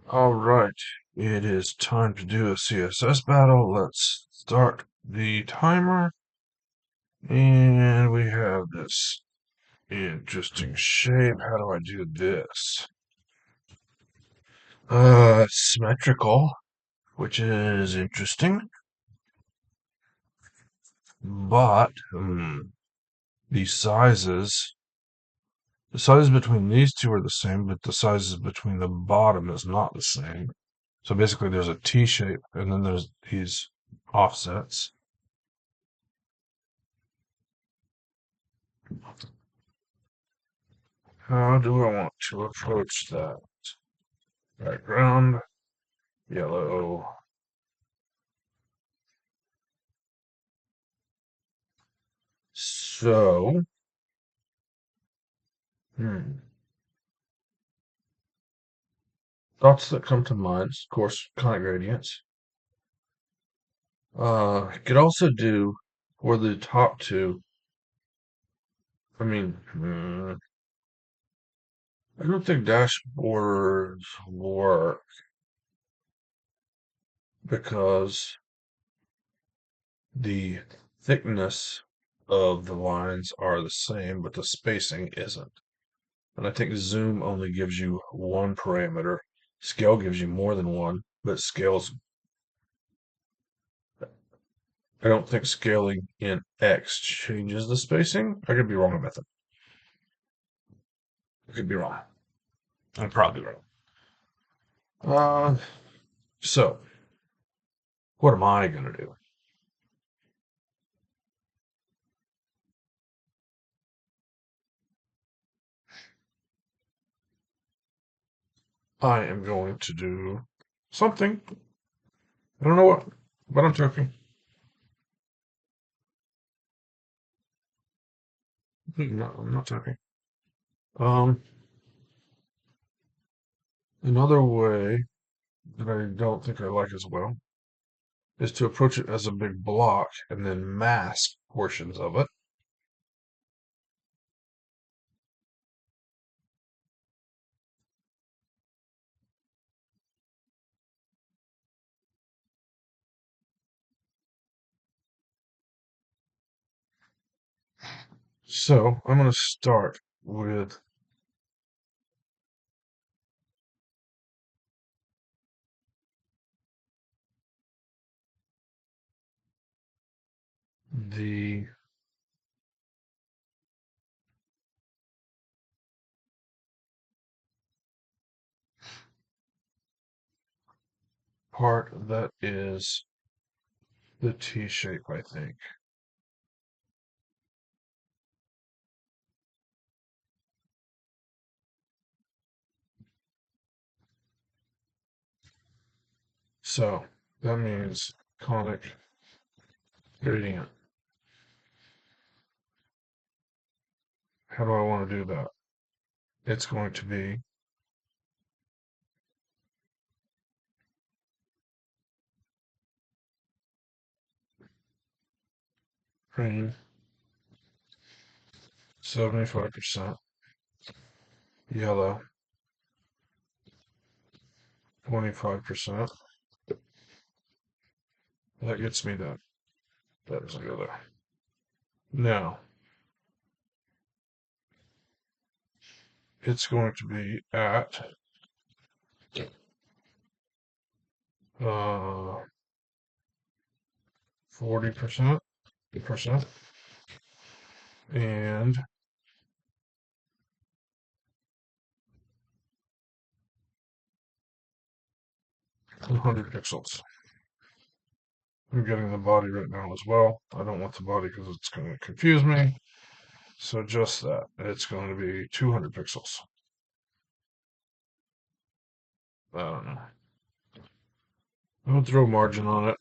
All right, it is time to do a CSS battle. Let's start the timer. And we have this interesting shape. How do I do this? Symmetrical, which is interesting. But the sizes, the sizes between these two are the same, but the sizes between the bottom is not the same. So basically there's a T shape and then there's these offsets. How do I want to approach that? Background, yellow. So, hmm, thoughts that come to mind, of course, color gradients. Could also do for the top two. I don't think dashboards work because the thickness of the lines are the same, but the spacing isn't. And I think zoom only gives you one parameter. Scale gives you more than one, but I don't think scaling in X changes the spacing. I could be wrong about that. I could be wrong. I'm probably wrong. Uh, so what am I going to do? I am going to do something. I don't know what, but I'm joking. No, I'm not joking. Um, Another way that I don't think I like as well is to approach it as a big block and then mask portions of it. So I'm going to start with the part that is the T shape, I think. So that means conic gradient. How do I want to do that? It's going to be green 75%, yellow 25%. That gets me that. That doesn't go there. Now, it's going to be at 40% and 100 pixels. I'm getting the body right now as well. I don't want the body because it's going to confuse me. So just that. It's going to be 200 pixels. I don't know. I'll throw margin on it.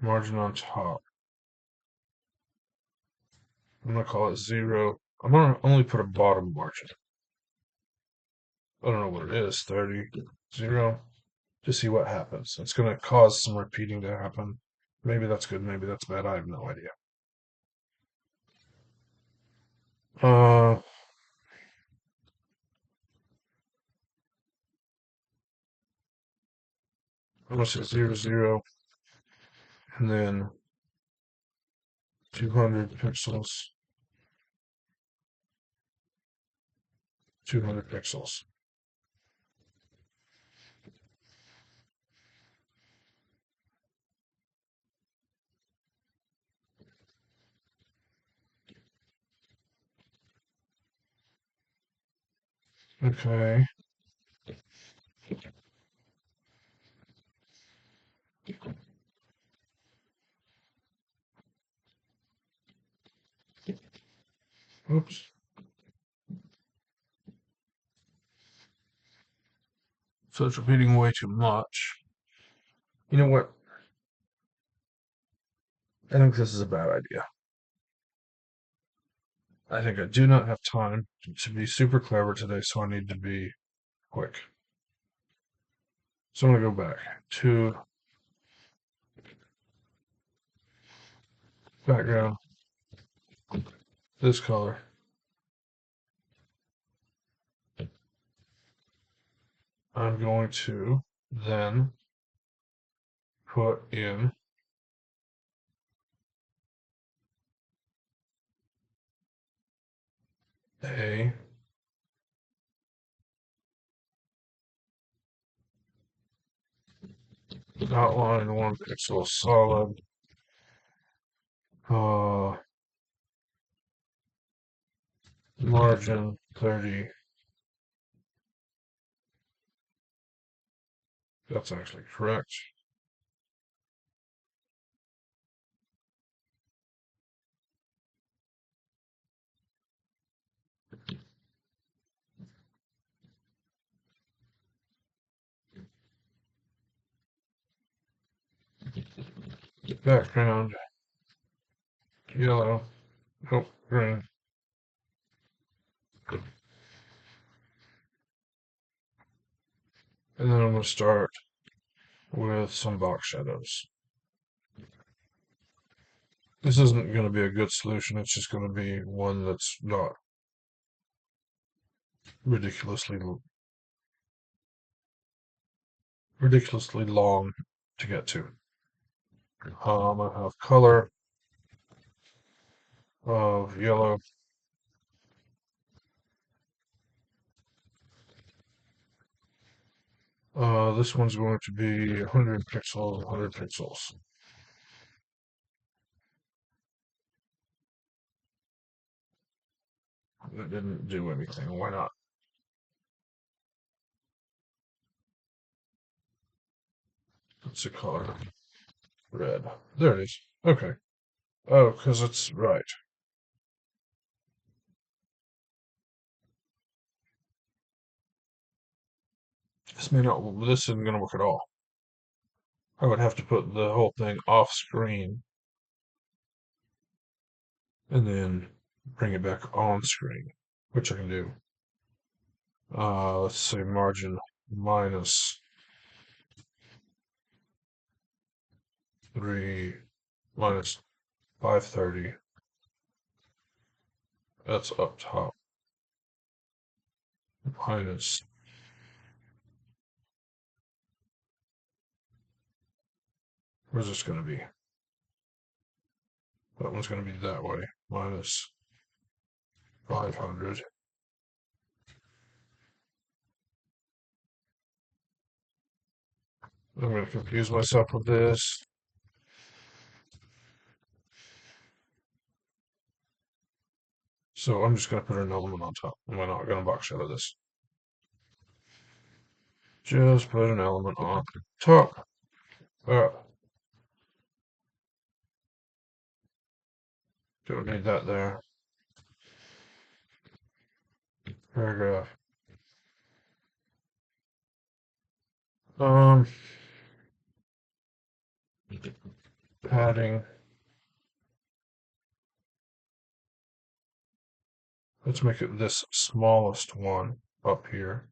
Margin on top. I'm going to call it 0. I'm going to only put a bottom margin. I don't know what it is. 30, 0. To see what happens. It's going to cause some repeating to happen. Maybe that's good. Maybe that's bad. I have no idea. Uh, I'm going to say 0, 0, and then 200 pixels, 200 pixels. Okay. Oops. So it's repeating way too much. You know what? I think this is a bad idea. I think I do not have time to be super clever today, so I need to be quick. So I'm going to go back to background, this color. I'm going to then put in a outline 1 pixel solid. Margin 30. That's actually correct. Background yellow. Nope, green. And then I'm going to start with some box shadows. This isn't going to be a good solution. It's just going to be one that's not ridiculously long to get to. I have color of yellow. This one's going to be 100 pixels, 100 pixels. That didn't do anything. Why not? What's the color? Red. There it is. Okay. Oh, because it's right. This isn't going to work at all. I would have to put the whole thing off screen and then bring it back on screen, which I can do. Let's say margin minus 3 minus 530. That's up top. Minus, where's this going to be? That one's going to be that way. Minus 500. I'm going to confuse myself with this. So I'm just going to put an element on top. I'm not going to box shadow this. Just put an element on top. Don't need that there. Paragraph. Um, padding. Let's make it this smallest one up here.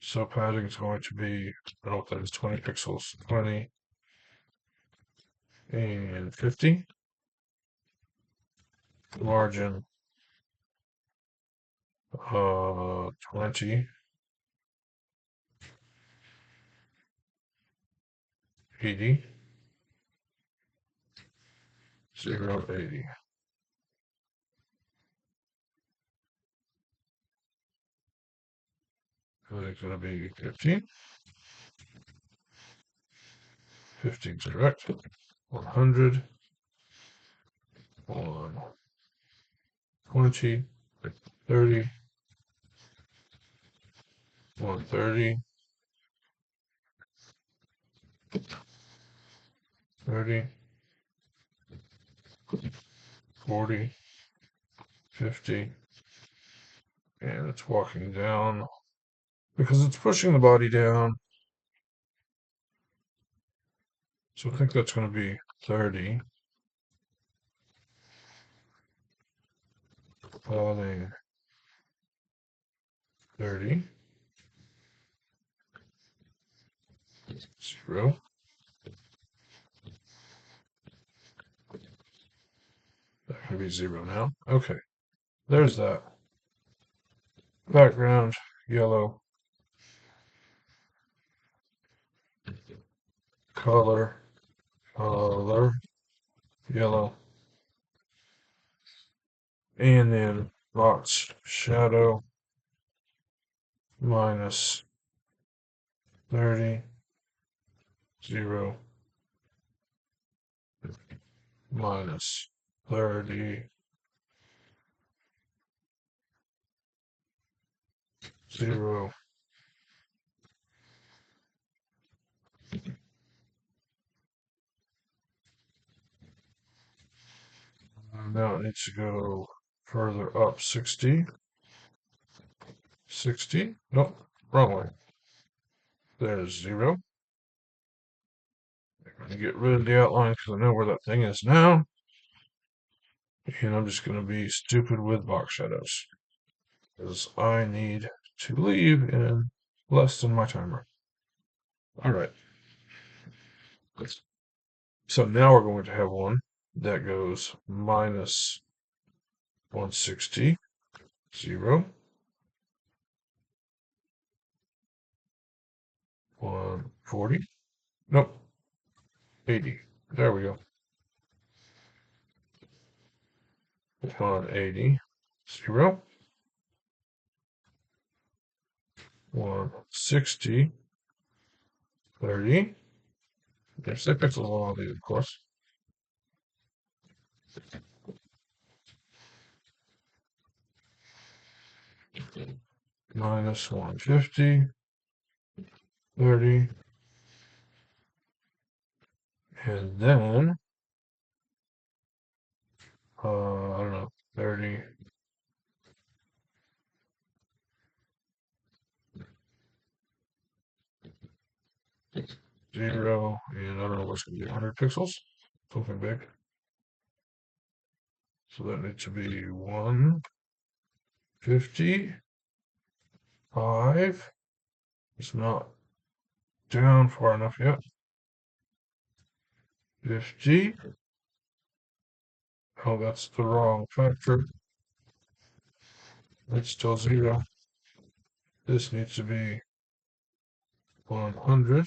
So padding is going to be, I don't know what that is, 20 pixels. 20 and 50. Margin 20. 80, 0, 80. It's going to be 15. 15 is correct. 100, 120, 30, 130, 30, 40, 50, and it's walking down because it's pushing the body down. So I think that's going to be 30. Falling 30, 0. That can be 0 now. Okay, there's that. Background, yellow. Color, yellow. And then box shadow minus 30, 0, minus 30, 0. Now it needs to go further up 60. 60. Nope, wrong way. There's 0. I'm going to get rid of the outline because I know where that thing is now. And I'm just going to be stupid with box shadows because I need to leave in less than my timer. All right. So now we're going to have one that goes minus 160, 0, 140, nope, 80. There we go. 180, 0, 160, 30. There's the pixels on all these, of course. Minus 150, 30, and then, I don't know, 30, 0, and I don't know what's going to be 100 pixels, something big. So that needs to be 150, 5. It's not down far enough yet. 50. Oh, that's the wrong factor. It's still 0. This needs to be 100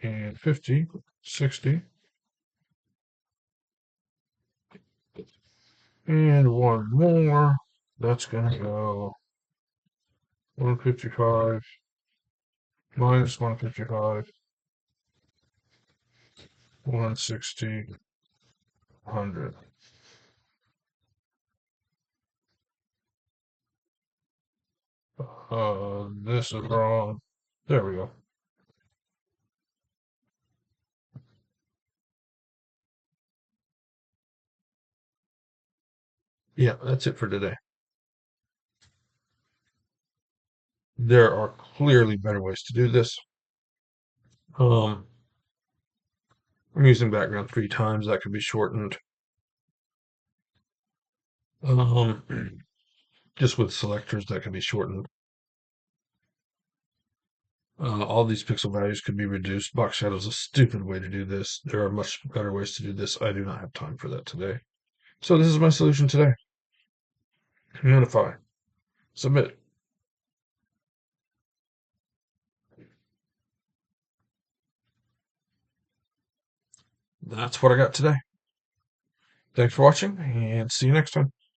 and 50, 60, and one more. That's going to go 155 minus 155, 160, 100. This is wrong. There we go. Yeah, that's it for today. There are clearly better ways to do this. I'm using background 3 times. That could be shortened. Just with selectors, that can be shortened. All these pixel values could be reduced. Box shadow is a stupid way to do this. There are much better ways to do this. I do not have time for that today. So this is my solution today. Notify. Submit. that's what I got today. Thanks for watching, and see you next time.